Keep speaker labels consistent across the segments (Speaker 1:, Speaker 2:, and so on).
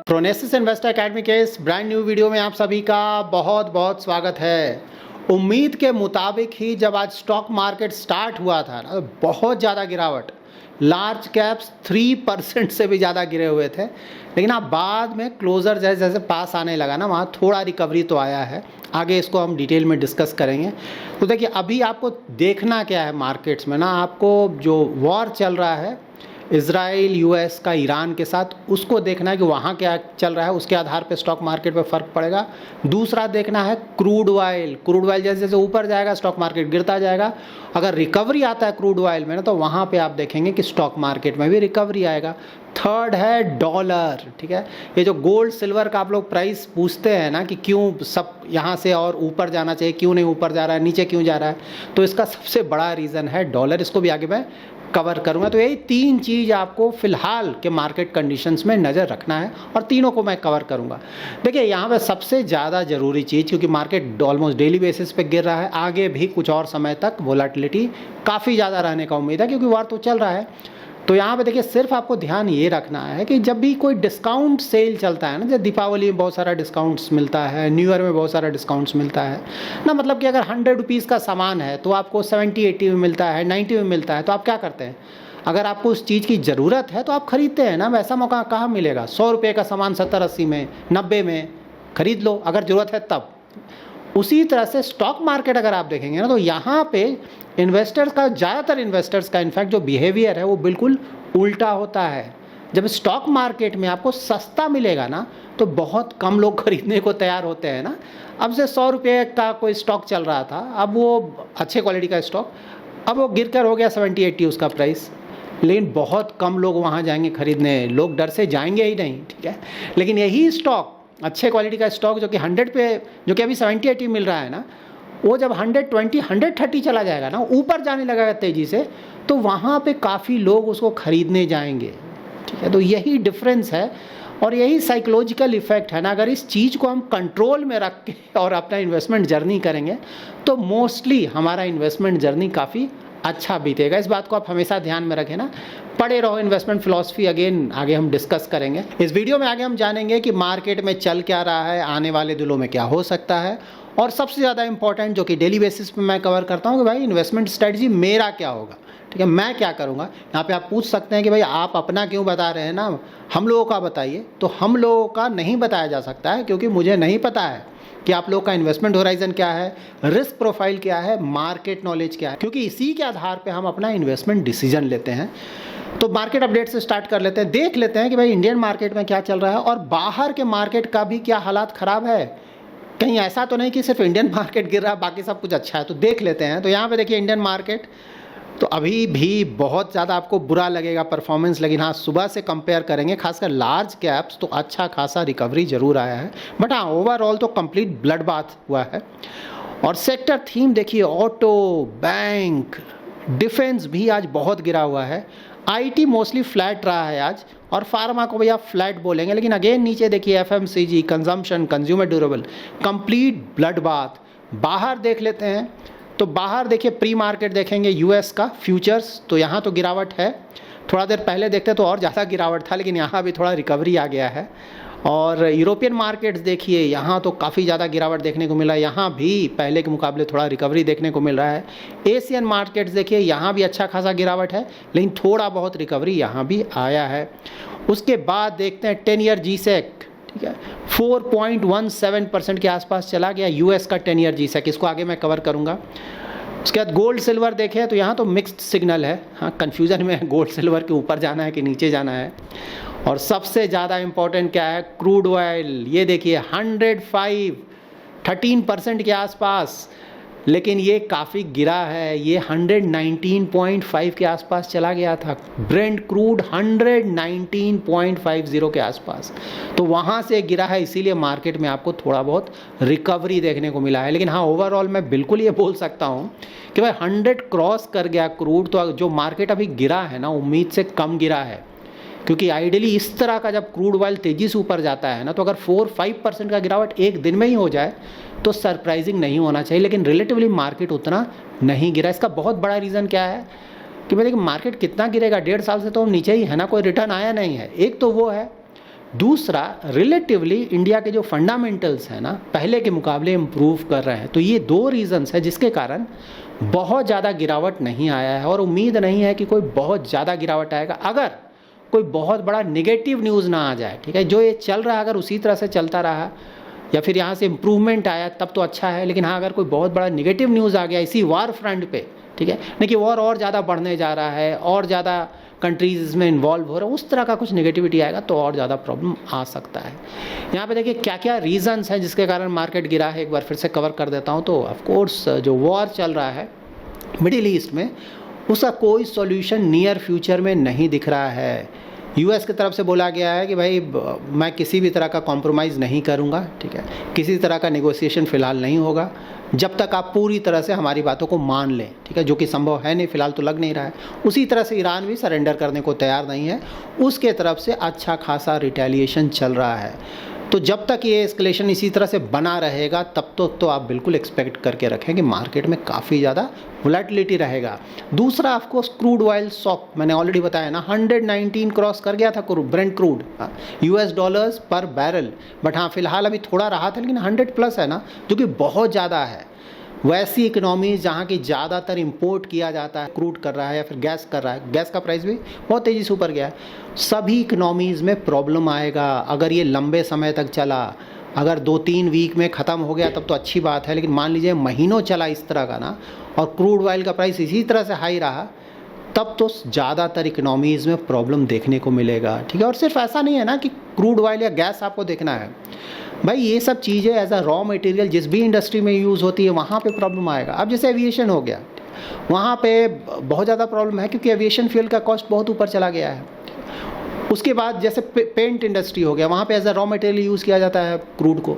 Speaker 1: प्रोनेसिस investor academy के इस brand new video में आप सभी का बहुत बहुत स्वागत है। उम्मीद के मुताबिक ही जब आज स्टॉक मार्केट स्टार्ट हुआ था ना, बहुत ज़्यादा गिरावट, लार्ज कैप्स 3% से भी ज़्यादा गिरे हुए थे। लेकिन आप बाद में क्लोज़र जैसे जैसे पास आने लगा ना, वहाँ थोड़ा रिकवरी तो आया है। आगे इसको हम डिटेल में डिस्कस करेंगे। तो देखिए, अभी आपको देखना क्या है मार्केट्स में ना, आपको जो वॉर चल रहा है इज़राइल यूएस का ईरान के साथ, उसको देखना है कि वहाँ क्या चल रहा है, उसके आधार पे स्टॉक मार्केट पे फ़र्क पड़ेगा। दूसरा देखना है क्रूड ऑयल जैसे जैसे ऊपर जाएगा स्टॉक मार्केट गिरता जाएगा। अगर रिकवरी आता है क्रूड ऑयल में ना, तो वहाँ पे आप देखेंगे कि स्टॉक मार्केट में भी रिकवरी आएगा। थर्ड है डॉलर, ठीक है। ये जो गोल्ड सिल्वर का आप लोग प्राइस पूछते हैं ना कि क्यों सब यहाँ से और ऊपर जाना चाहिए, क्यों नहीं ऊपर जा रहा है, नीचे क्यों जा रहा है, तो इसका सबसे बड़ा रीज़न है डॉलर। इसको भी आगे मैं कवर करूंगा। तो यही तीन चीज़ आपको फिलहाल के मार्केट कंडीशंस में नज़र रखना है और तीनों को मैं कवर करूंगा। देखिए, यहाँ पे सबसे ज़्यादा ज़रूरी चीज़, क्योंकि मार्केट ऑलमोस्ट डेली बेसिस पे गिर रहा है, आगे भी कुछ और समय तक वोलेटिलिटी काफ़ी ज़्यादा रहने का उम्मीद है, क्योंकि वार तो चल रहा है। तो यहाँ पे देखिए, सिर्फ आपको ध्यान ये रखना है कि जब भी कोई डिस्काउंट सेल चलता है ना, जैसे दीपावली में बहुत सारा डिस्काउंट्स मिलता है, न्यू ईयर में बहुत सारा डिस्काउंट्स मिलता है ना, मतलब कि अगर 100 रुपीज़ का सामान है तो आपको 70-80 में मिलता है, 90 में मिलता है, तो आप क्या करते हैं? अगर आपको उस चीज़ की ज़रूरत है तो आप खरीदते हैं ना। वैसा मौका कहाँ मिलेगा? 100 रुपये का सामान 70-80 में, 90 में खरीद लो अगर ज़रूरत है तब। उसी तरह से स्टॉक मार्केट अगर आप देखेंगे ना, तो यहाँ पे इन्वेस्टर्स का, ज़्यादातर इन्वेस्टर्स का इनफैक्ट जो बिहेवियर है वो बिल्कुल उल्टा होता है। जब स्टॉक मार्केट में आपको सस्ता मिलेगा ना, तो बहुत कम लोग खरीदने को तैयार होते हैं ना। अब से 100 रुपये का कोई स्टॉक चल रहा था, अब वो अच्छे क्वालिटी का स्टॉक, अब वो गिर कर हो गया 70-80 उसका प्राइस, लेकिन बहुत कम लोग वहाँ जाएंगे खरीदने, लोग डर से जाएंगे ही नहीं, ठीक है। लेकिन यही स्टॉक, अच्छे क्वालिटी का स्टॉक जो कि 100 पे, जो कि अभी 70-80 मिल रहा है ना, वो जब 120, 130 चला जाएगा ना, ऊपर जाने लगेगा तेज़ी से, तो वहाँ पे काफ़ी लोग उसको खरीदने जाएंगे, ठीक है। तो यही डिफरेंस है और यही साइकोलॉजिकल इफेक्ट है ना। अगर इस चीज़ को हम कंट्रोल में रख के और अपना इन्वेस्टमेंट जर्नी करेंगे, तो मोस्टली हमारा इन्वेस्टमेंट जर्नी काफ़ी अच्छा बीतेगा। इस बात को आप हमेशा ध्यान में रखें ना। पढ़े रहो इन्वेस्टमेंट फिलॉसफी, अगेन आगे हम डिस्कस करेंगे। इस वीडियो में आगे हम जानेंगे कि मार्केट में चल क्या रहा है, आने वाले दिनों में क्या हो सकता है, और सबसे ज़्यादा इंपॉर्टेंट जो कि डेली बेसिस पे मैं कवर करता हूँ कि भाई इन्वेस्टमेंट स्ट्रेटजी मेरा क्या होगा, ठीक है, मैं क्या करूँगा। यहाँ पे आप पूछ सकते हैं कि भाई आप अपना क्यों बता रहे हैं ना, हम लोगों का बताइए। तो हम लोगों का नहीं बताया जा सकता है, क्योंकि मुझे नहीं पता है कि आप लोग का इन्वेस्टमेंट होराइजन क्या है, रिस्क प्रोफाइल क्या है, मार्केट नॉलेज क्या है, क्योंकि इसी के आधार पे हम अपना इन्वेस्टमेंट डिसीजन लेते हैं। तो मार्केट अपडेट से स्टार्ट कर लेते हैं, देख लेते हैं कि भाई इंडियन मार्केट में क्या चल रहा है और बाहर के मार्केट का भी क्या हालात ख़राब है। कहीं ऐसा तो नहीं कि सिर्फ इंडियन मार्केट गिर रहा है बाकी सब कुछ अच्छा है, तो देख लेते हैं। तो यहाँ पे देखिए, इंडियन मार्केट तो अभी भी बहुत ज़्यादा आपको बुरा लगेगा परफॉर्मेंस, लेकिन हाँ, सुबह से कंपेयर करेंगे, खासकर लार्ज कैप्स, तो अच्छा खासा रिकवरी जरूर आया है। बट हाँ, ओवरऑल तो कंप्लीट ब्लड बाथ हुआ है। और सेक्टर थीम देखिए, ऑटो, बैंक, डिफेंस भी आज बहुत गिरा हुआ है। आईटी मोस्टली फ्लैट रहा है आज, और फार्मा को भैया फ्लैट बोलेंगे। लेकिन अगेन नीचे देखिए, FMCG, consumption, consumer durable, complete blood bath. बाहर देख लेते हैं, तो बाहर देखिए, प्री मार्केट देखेंगे यूएस का फ्यूचर्स, तो यहाँ तो गिरावट है। थोड़ा देर पहले देखते तो और ज़्यादा गिरावट था, लेकिन यहाँ भी थोड़ा रिकवरी आ गया है। और यूरोपियन मार्केट्स देखिए, यहाँ तो काफ़ी ज़्यादा गिरावट देखने को मिला है, यहाँ भी पहले के मुकाबले थोड़ा रिकवरी देखने को मिल रहा है। एशियन मार्केट्स देखिए, यहाँ भी अच्छा खासा गिरावट है, लेकिन थोड़ा बहुत रिकवरी यहाँ भी आया है। उसके बाद देखते हैं 10 ईयर जीसेक, ठीक है, 4.17% के आसपास चला गया यूएस का 10 ईयर जीसेक, इसको आगे मैं कवर करूँगा। उसके बाद गोल्ड सिल्वर देखें तो यहाँ तो मिक्स्ड सिग्नल है। हाँ, कन्फ्यूज़न में है गोल्ड सिल्वर के ऊपर जाना है कि नीचे जाना है। और सबसे ज़्यादा इम्पोर्टेंट क्या है, क्रूड ऑयल। ये देखिए 105, 13% के आसपास, लेकिन ये काफ़ी गिरा है, ये 119.5 के आसपास चला गया था। ब्रेंट क्रूड 119.50 के आसपास, तो वहाँ से गिरा है, इसीलिए मार्केट में आपको थोड़ा बहुत रिकवरी देखने को मिला है। लेकिन हाँ, ओवरऑल मैं बिल्कुल ये बोल सकता हूँ कि भाई 100 क्रॉस कर गया क्रूड, तो जो मार्केट अभी गिरा है ना, उम्मीद से कम गिरा है। क्योंकि आइडियली इस तरह का जब क्रूड ऑयल तेज़ी से ऊपर जाता है ना, तो अगर 4-5% का गिरावट एक दिन में ही हो जाए तो सरप्राइजिंग नहीं होना चाहिए। लेकिन रिलेटिवली मार्केट उतना नहीं गिरा। इसका बहुत बड़ा रीज़न क्या है कि भाई देखिए, मार्केट कितना गिरेगा, 1.5 साल से तो हम नीचे ही है ना, कोई रिटर्न आया नहीं है। एक तो वो है, दूसरा, रिलेटिवली इंडिया के जो फंडामेंटल्स हैं ना, पहले के मुकाबले इम्प्रूव कर रहे हैं। तो ये दो रीज़न्स है जिसके कारण बहुत ज़्यादा गिरावट नहीं आया है, और उम्मीद नहीं है कि कोई बहुत ज़्यादा गिरावट आएगा अगर कोई बहुत बड़ा नेगेटिव न्यूज़ ना आ जाए। ठीक है, जो ये चल रहा है अगर उसी तरह से चलता रहा या फिर यहाँ से इम्प्रूवमेंट आया तब तो अच्छा है, लेकिन हाँ अगर कोई बहुत बड़ा नेगेटिव न्यूज़ आ गया इसी वॉर फ्रंट पे, ठीक है, नहीं कि वॉर और ज़्यादा बढ़ने जा रहा है और ज़्यादा कंट्रीज़ इसमें इन्वॉल्व हो रहा है, उस तरह का कुछ नेगेटिविटी आएगा तो और ज़्यादा प्रॉब्लम आ सकता है। यहाँ पे देखिए क्या क्या रीज़न्स हैं जिसके कारण मार्केट गिरा है, एक बार फिर से कवर कर देता हूँ। तो ऑफकोर्स जो वॉर चल रहा है मिडिल ईस्ट में, उसका कोई सॉल्यूशन नियर फ्यूचर में नहीं दिख रहा है। यूएस की तरफ से बोला गया है कि भाई मैं किसी भी तरह का कॉम्प्रोमाइज़ नहीं करूँगा, ठीक है, किसी तरह का नेगोशिएशन फ़िलहाल नहीं होगा जब तक आप पूरी तरह से हमारी बातों को मान लें, ठीक है, जो कि संभव है नहीं, फ़िलहाल तो लग नहीं रहा है। उसी तरह से ईरान भी सरेंडर करने को तैयार नहीं है, उसके तरफ से अच्छा खासा रिटेलिएशन चल रहा है। तो जब तक ये एस्केलेशन इसी तरह से बना रहेगा तब तो आप बिल्कुल एक्सपेक्ट करके रखें कि मार्केट में काफ़ी ज़्यादा वोलेटिलिटी रहेगा। दूसरा ऑफकोर्स क्रूड ऑयल शॉक, मैंने ऑलरेडी बताया ना, 119 क्रॉस कर गया था ब्रेंट क्रूड $US पर बैरल, बट हाँ फिलहाल अभी थोड़ा रहा था, लेकिन 100 प्लस है ना, जो कि बहुत ज़्यादा है। वैसी इकोनॉमीज़ जहाँ की ज़्यादातर इंपोर्ट किया जाता है, क्रूड कर रहा है या फिर गैस कर रहा है, गैस का प्राइस भी बहुत तेज़ी से ऊपर गया है, सभी इकोनॉमीज़ में प्रॉब्लम आएगा अगर ये लंबे समय तक चला। अगर 2-3 वीक में ख़त्म हो गया तब तो अच्छी बात है, लेकिन मान लीजिए महीनों चला इस तरह का ना, और क्रूड ऑयल का प्राइस इसी तरह से हाई रहा, तब तो ज़्यादातर इकोनॉमीज़ में प्रॉब्लम देखने को मिलेगा। ठीक है, और सिर्फ ऐसा नहीं है ना कि क्रूड ऑयल या गैस आपको देखना है, भाई ये सब चीज़ें एज अ रॉ मटेरियल जिस भी इंडस्ट्री में यूज़ होती है वहाँ पे प्रॉब्लम आएगा। अब जैसे एविएशन हो गया, वहाँ पे बहुत ज़्यादा प्रॉब्लम है क्योंकि एविएशन फ्यूल का कॉस्ट बहुत ऊपर चला गया है। उसके बाद जैसे पेंट इंडस्ट्री हो गया, वहाँ पे as a raw material use किया जाता है क्रूड को।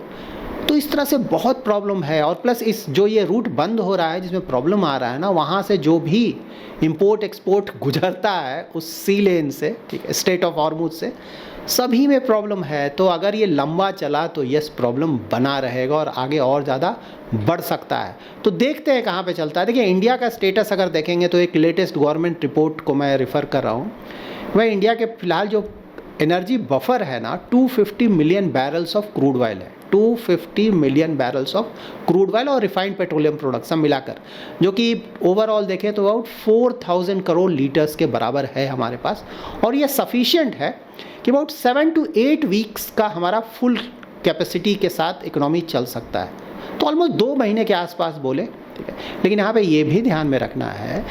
Speaker 1: तो इस तरह से बहुत प्रॉब्लम है, और प्लस इस जो ये रूट बंद हो रहा है जिसमें प्रॉब्लम आ रहा है ना, वहाँ से जो भी इंपोर्ट एक्सपोर्ट गुजरता है उस सी लेन से, ठीक है, स्ट्रेट ऑफ हॉर्मुज से, सभी में प्रॉब्लम है। तो अगर ये लंबा चला तो यस प्रॉब्लम बना रहेगा और आगे और ज़्यादा बढ़ सकता है। तो देखते हैं कहाँ पे चलता है। देखिए इंडिया का स्टेटस अगर देखेंगे तो एक लेटेस्ट गवर्नमेंट रिपोर्ट को मैं रेफ़र कर रहा हूँ, वह इंडिया के फिलहाल जो एनर्जी बफर है ना 250 million barrels of crude oil है, 250 million barrels of crude oil और रिफाइंड पेट्रोलियम प्रोडक्ट्स सब मिलाकर, जो कि ओवरऑल देखें तो अबाउट 4000 करोड़ लीटर्स के बराबर है हमारे पास। और ये सफिशिएंट है कि अबाउट 7 to 8 वीक्स का हमारा फुल कैपेसिटी के साथ इकोनॉमी चल सकता है, तो ऑलमोस्ट 2 महीने के आसपास बोले, ठीक है। लेकिन यहाँ पे ये भी ध्यान में रखना है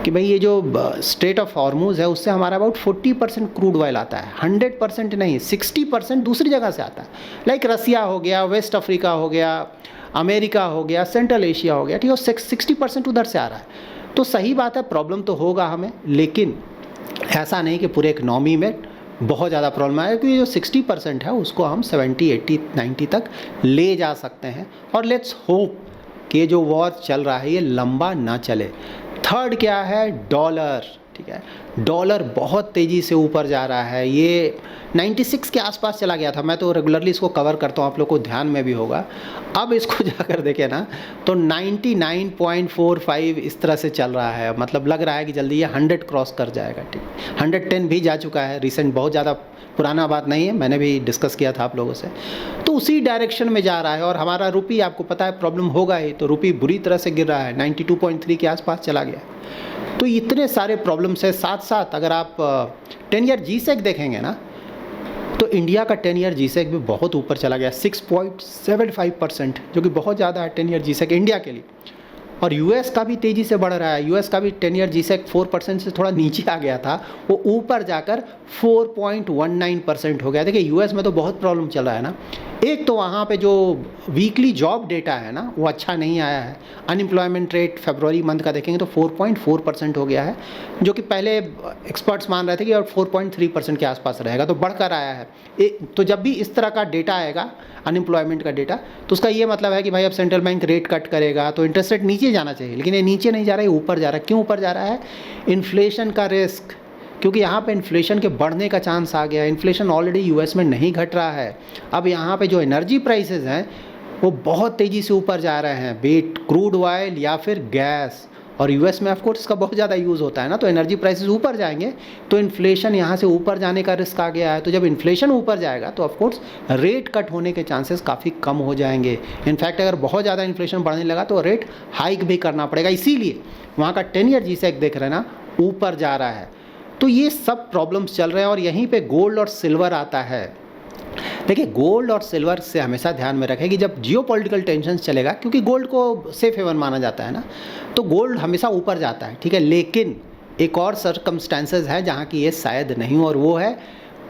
Speaker 1: कि भाई ये जो स्ट्रेट ऑफ हॉर्मुज है उससे हमारा अबाउट 40% क्रूड ऑयल आता है, 100% नहीं, 60% दूसरी जगह से आता है, लाइक रसिया हो गया, वेस्ट अफ्रीका हो गया, अमेरिका हो गया, सेंट्रल एशिया हो गया, ठीक है, 60% उधर से आ रहा है। तो सही बात है, प्रॉब्लम तो होगा हमें, लेकिन ऐसा नहीं कि पूरे इकनॉमी में बहुत ज़्यादा प्रॉब्लम आए, क्योंकि जो 60% है उसको हम 70, 80, 90 तक ले जा सकते हैं। और लेट्स होप कि जो वॉर चल रहा है ये लंबा ना चले। थर्ड क्या है, डॉलर, ठीक है, डॉलर बहुत तेज़ी से ऊपर जा रहा है, ये 96 के आसपास चला गया था, मैं तो रेगुलरली इसको कवर करता हूँ, आप लोग को ध्यान में भी होगा। अब इसको जाकर देखें ना तो 99.45 इस तरह से चल रहा है, मतलब लग रहा है कि जल्दी ये 100 क्रॉस कर जाएगा, ठीक, 110 भी जा चुका है, रिसेंट, बहुत ज़्यादा पुराना बात नहीं है, मैंने भी डिस्कस किया था आप लोगों से। तो उसी डायरेक्शन में जा रहा है, और हमारा रुपी आपको पता है प्रॉब्लम होगा ही, तो रुपी बुरी तरह से गिर रहा है, 92.3 के आसपास चला गया। तो इतने सारे प्रॉब्लम्स है, साथ साथ अगर आप 10 ईयर जीसेक देखेंगे ना तो इंडिया का 10 ईयर जीसेक भी बहुत ऊपर चला गया, 6.75%, जो कि बहुत ज़्यादा है 10 ईयर जीसेक इंडिया के लिए। और यूएस का भी तेज़ी से बढ़ रहा है, यूएस का भी 10 ईयर जीसेक 4% से थोड़ा नीचे आ गया था, वो ऊपर जाकर 4.19% हो गया। देखिए यूएस में तो बहुत प्रॉब्लम चल रहा है ना, एक तो वहाँ पे जो वीकली जॉब डेटा है ना वो अच्छा नहीं आया है, अनएम्प्लॉयमेंट रेट फरवरी मंथ का देखेंगे तो 4.4% हो गया है, जो कि पहले एक्सपर्ट्स मान रहे थे कि और 4.3% के आसपास रहेगा, तो बढ़कर आया है। तो जब भी इस तरह का डेटा आएगा अनएम्प्लॉयमेंट का डेटा, तो उसका ये मतलब है कि भाई अब सेंट्रल बैंक रेट कट करेगा तो इंटरेस्ट रेट नीचे जाना चाहिए, लेकिन ये नीचे नहीं जा रहा है, ऊपर जा रहा है। क्यों ऊपर जा रहा है? इन्फ्लेशन का रिस्क, क्योंकि यहाँ पे इन्फ्लेशन के बढ़ने का चांस आ गया है। इन्फ्लेशन ऑलरेडी यूएस में नहीं घट रहा है, अब यहाँ पे जो एनर्जी प्राइसेस हैं वो बहुत तेज़ी से ऊपर जा रहे हैं, बीट क्रूड ऑयल या फिर गैस, और यूएस में ऑफ कोर्स इसका बहुत ज़्यादा यूज़ होता है ना, तो एनर्जी प्राइसेस ऊपर जाएंगे तो इन्फ्लेशन यहाँ से ऊपर जाने का रिस्क आ गया है। तो जब इन्फ्लेशन ऊपर जाएगा तो ऑफ कोर्स रेट कट होने के चांसेस काफ़ी कम हो जाएंगे। इनफैक्ट अगर बहुत ज़्यादा इन्फ्लेशन बढ़ने लगा तो रेट हाइक भी करना पड़ेगा, इसीलिए वहाँ का 10 ईयर G-Sec देख रहे हैं ना ऊपर जा रहा है। तो ये सब प्रॉब्लम्स चल रहे हैं और यहीं पे गोल्ड और सिल्वर आता है। देखिए गोल्ड और सिल्वर से हमेशा ध्यान में रखें कि जब जियोपॉलिटिकल टेंशन्स चलेगा, क्योंकि गोल्ड को सेफ हेवन माना जाता है ना, तो गोल्ड हमेशा ऊपर जाता है, ठीक है। लेकिन एक और सर्कमस्टेंसेस है जहाँ की ये शायद नहीं, और वो है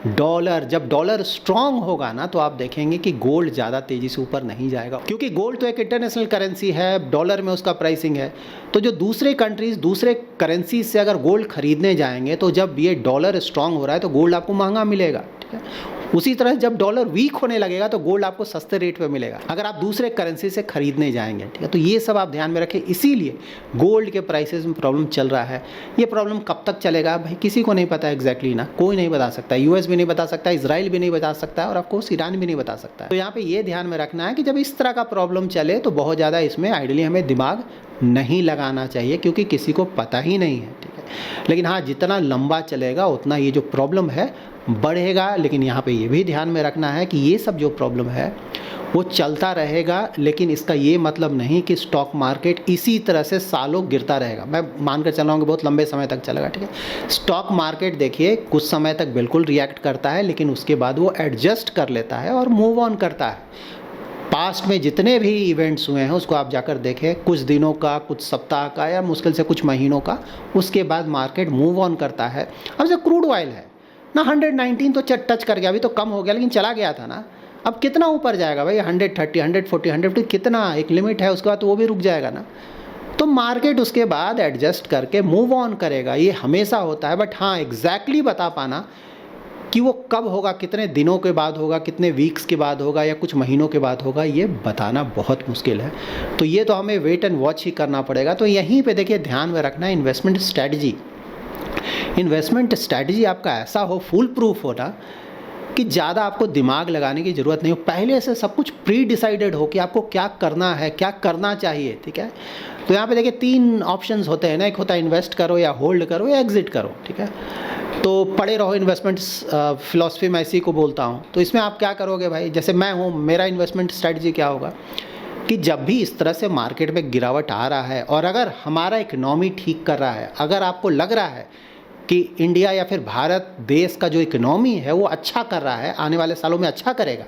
Speaker 1: डॉलर। जब डॉलर स्ट्रांग होगा ना तो आप देखेंगे कि गोल्ड ज़्यादा तेज़ी से ऊपर नहीं जाएगा, क्योंकि गोल्ड तो एक इंटरनेशनल करेंसी है, डॉलर में उसका प्राइसिंग है। तो जो दूसरे कंट्रीज़ दूसरे करेंसी से अगर गोल्ड खरीदने जाएंगे तो जब ये डॉलर स्ट्रांग हो रहा है तो गोल्ड आपको महंगा मिलेगा, ठीक है। उसी तरह जब डॉलर वीक होने लगेगा तो गोल्ड आपको सस्ते रेट पे मिलेगा अगर आप दूसरे करेंसी से खरीदने जाएंगे, ठीक है। तो ये सब आप ध्यान में रखें, इसीलिए गोल्ड के प्राइसेस में प्रॉब्लम चल रहा है। ये प्रॉब्लम कब तक चलेगा भाई किसी को नहीं पता एग्जैक्टली ना, कोई नहीं बता सकता, यूएस भी नहीं बता सकता, इजराइल भी नहीं बता सकता और ऑफकोर्स ईरान भी नहीं बता सकता। तो यहाँ पे ये ध्यान में रखना है कि जब इस तरह का प्रॉब्लम चले तो बहुत ज़्यादा इसमें आइडियली हमें दिमाग नहीं लगाना चाहिए, क्योंकि किसी को पता ही नहीं है, ठीक है। लेकिन हाँ, जितना लंबा चलेगा उतना ये जो प्रॉब्लम है बढ़ेगा। लेकिन यहाँ पे ये भी ध्यान में रखना है कि ये सब जो प्रॉब्लम है वो चलता रहेगा, लेकिन इसका ये मतलब नहीं कि स्टॉक मार्केट इसी तरह से सालों गिरता रहेगा। मैं मानकर चल रहा हूँ कि बहुत लंबे समय तक चलेगा, ठीक है। स्टॉक मार्केट देखिए कुछ समय तक बिल्कुल रिएक्ट करता है, लेकिन उसके बाद वो एडजस्ट कर लेता है और मूव ऑन करता है। पास्ट में जितने भी इवेंट्स हुए हैं उसको आप जाकर देखें, कुछ दिनों का, कुछ सप्ताह का या मुश्किल से कुछ महीनों का, उसके बाद मार्केट मूव ऑन करता है। अब जैसे क्रूड ऑयल है ना, 119 तो टच कर गया, अभी तो कम हो गया लेकिन चला गया था ना। अब कितना ऊपर जाएगा भाई, 130, 140, 150, कितना एक लिमिट है, उसके बाद तो वो भी रुक जाएगा ना। तो मार्केट उसके बाद एडजस्ट करके मूव ऑन करेगा, ये हमेशा होता है। बट हाँ, एग्जैक्टली बता पाना कि वो कब होगा, कितने दिनों के बाद होगा, कितने वीक्स के बाद होगा या कुछ महीनों के बाद होगा, ये बताना बहुत मुश्किल है। तो ये तो हमें वेट एंड वॉच ही करना पड़ेगा। तो यहीं पे देखिए ध्यान में रखना है इन्वेस्टमेंट स्ट्रैटेजी। इन्वेस्टमेंट स्ट्रैटेजी आपका ऐसा हो, फुल प्रूफ हो ना, कि ज़्यादा आपको दिमाग लगाने की ज़रूरत नहीं हो, पहले से सब कुछ प्री डिसाइडेड हो कि आपको क्या करना है, क्या करना चाहिए, ठीक है। तो यहाँ पे देखिए 3 ऑप्शंस होते हैं ना, एक होता है इन्वेस्ट करो या होल्ड करो या एग्जिट करो, ठीक है। तो पढ़े रहो, इन्वेस्टमेंट फिलॉसफी मैं इसी को बोलता हूँ। तो इसमें आप क्या करोगे भाई, जैसे मैं हूँ, मेरा इन्वेस्टमेंट स्ट्रैटेजी क्या होगा कि जब भी इस तरह से मार्केट में गिरावट आ रहा है और अगर हमारा इकोनॉमी ठीक कर रहा है, अगर आपको लग रहा है कि इंडिया या फिर भारत देश का जो इकोनॉमी है वो अच्छा कर रहा है, आने वाले सालों में अच्छा करेगा,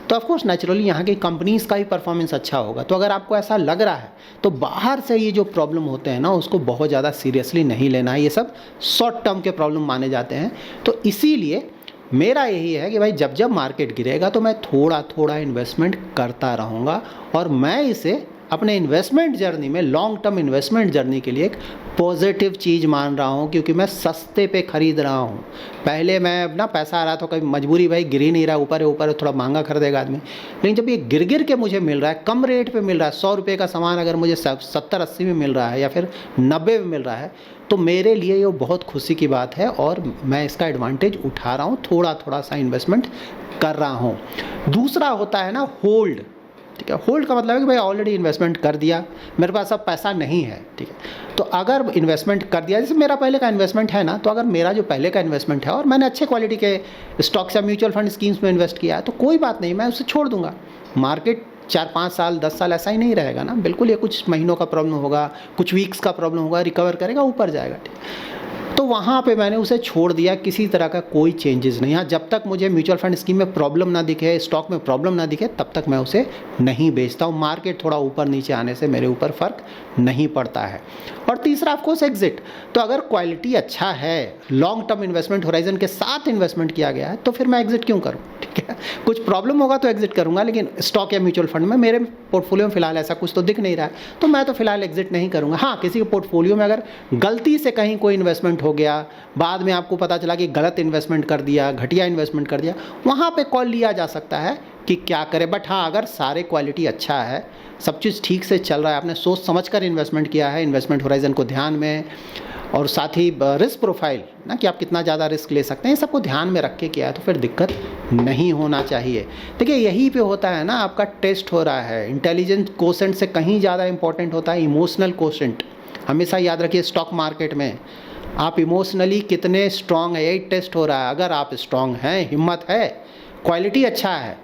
Speaker 1: तो ऑफकोर्स नेचुरली यहाँ की कंपनीज़ का ही परफॉर्मेंस अच्छा होगा। तो अगर आपको ऐसा लग रहा है तो बाहर से ये जो प्रॉब्लम होते हैं ना उसको बहुत ज़्यादा सीरियसली नहीं लेना है, ये सब शॉर्ट टर्म के प्रॉब्लम माने जाते हैं। तो इसीलिए मेरा यही है कि भाई जब जब मार्केट गिरेगा तो मैं थोड़ा थोड़ा इन्वेस्टमेंट करता रहूँगा, और मैं इसे अपने इन्वेस्टमेंट जर्नी में, लॉन्ग टर्म इन्वेस्टमेंट जर्नी के लिए एक पॉजिटिव चीज़ मान रहा हूँ, क्योंकि मैं सस्ते पे ख़रीद रहा हूँ। पहले मैं ना पैसा आ रहा था, कभी मजबूरी भाई गिर ही नहीं रहा, ऊपर है ऊपर थोड़ा महंगा खरीदेगा आदमी, लेकिन जब ये गिर के मुझे मिल रहा है, कम रेट पे मिल रहा है, 100 रुपये का सामान अगर मुझे 70-80 में मिल रहा है या फिर 90 में मिल रहा है, तो मेरे लिए ये बहुत खुशी की बात है और मैं इसका एडवांटेज उठा रहा हूँ, थोड़ा थोड़ा सा इन्वेस्टमेंट कर रहा हूँ। दूसरा होता है ना होल्ड, ठीक है। होल्ड का मतलब है कि भाई ऑलरेडी इन्वेस्टमेंट कर दिया, मेरे पास अब पैसा नहीं है, ठीक है। तो अगर इन्वेस्टमेंट कर दिया, जैसे मेरा पहले का इन्वेस्टमेंट है ना, तो अगर मेरा जो पहले का इन्वेस्टमेंट है और मैंने अच्छे क्वालिटी के स्टॉक्स या म्यूचुअल फंड स्कीम्स में इन्वेस्ट किया है, तो कोई बात नहीं, मैं उसे छोड़ दूंगा। मार्केट 4-5 साल 10 साल ऐसा ही नहीं रहेगा ना, बिल्कुल ये कुछ महीनों का प्रॉब्लम होगा, कुछ वीक्स का प्रॉब्लम होगा, रिकवर करेगा, ऊपर जाएगा, ठीक। तो वहाँ पे मैंने उसे छोड़ दिया, किसी तरह का कोई चेंजेस नहीं। हाँ, जब तक मुझे म्यूचुअल फंड स्कीम में प्रॉब्लम ना दिखे, स्टॉक में प्रॉब्लम ना दिखे, तब तक मैं उसे नहीं बेचता हूँ। मार्केट थोड़ा ऊपर नीचे आने से मेरे ऊपर फ़र्क नहीं पड़ता है। और तीसरा ऑफकोर्स एग्जिट। तो अगर क्वालिटी अच्छा है, लॉन्ग टर्म इन्वेस्टमेंट होराइजन के साथ इन्वेस्टमेंट किया गया है, तो फिर मैं एग्जिट क्यों करूँ, ठीक है। कुछ प्रॉब्लम होगा तो एग्जिट करूँगा, लेकिन स्टॉक या म्यूचुअल फंड में मेरे पोर्टफोलियो में फिलहाल ऐसा कुछ तो दिख नहीं रहा है, तो मैं तो फिलहाल एग्जिट नहीं करूँगा। हाँ, किसी के पोर्टफोलियो में अगर गलती से कहीं कोई इन्वेस्टमेंट हो गया, बाद में आपको पता चला कि गलत इन्वेस्टमेंट कर दिया, घटिया इन्वेस्टमेंट कर दिया, वहाँ पे कॉल लिया जा सकता है कि क्या करें। बट हाँ, अगर सारे क्वालिटी अच्छा है, सब चीज़ ठीक से चल रहा है, आपने सोच समझ कर इन्वेस्टमेंट किया है, इन्वेस्टमेंट होराइजन को ध्यान में, और साथ ही रिस्क प्रोफाइल ना कि आप कितना ज़्यादा रिस्क ले सकते हैं, ये सबको ध्यान में रख के किया है, तो फिर दिक्कत नहीं होना चाहिए। देखिए यहीं पे होता है ना, आपका टेस्ट हो रहा है। इंटेलिजेंस कोशेंट से कहीं ज़्यादा इंपॉर्टेंट होता है इमोशनल कोशेंट। हमेशा याद रखिए स्टॉक मार्केट में आप इमोशनली कितने स्ट्रांग है, यही टेस्ट हो रहा है। अगर आप स्ट्रांग हैं, हिम्मत है, क्वालिटी अच्छा है,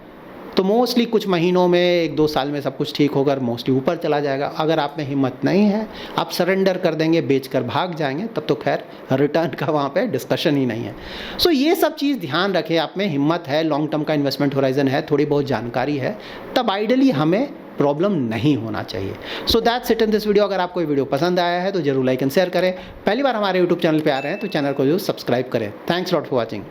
Speaker 1: तो मोस्टली कुछ महीनों में, 1-2 साल में सब कुछ ठीक होकर मोस्टली ऊपर चला जाएगा। अगर आप में हिम्मत नहीं है, आप सरेंडर कर देंगे, बेचकर भाग जाएंगे, तब तो खैर रिटर्न का वहाँ पे डिस्कशन ही नहीं है। सो ये सब चीज़ ध्यान रखें, आप में हिम्मत है, लॉन्ग टर्म का इन्वेस्टमेंट होराइजन है, थोड़ी बहुत जानकारी है, तब आइडियली हमें प्रॉब्लम नहीं होना चाहिए। So that's it in this video. अगर आपको ये वीडियो पसंद आया है तो जरूर लाइक एंड शेयर करें। पहली बार हमारे यूट्यूब चैनल पे आ रहे हैं तो चैनल को जरूर सब्सक्राइब करें। Thanks lot for watching.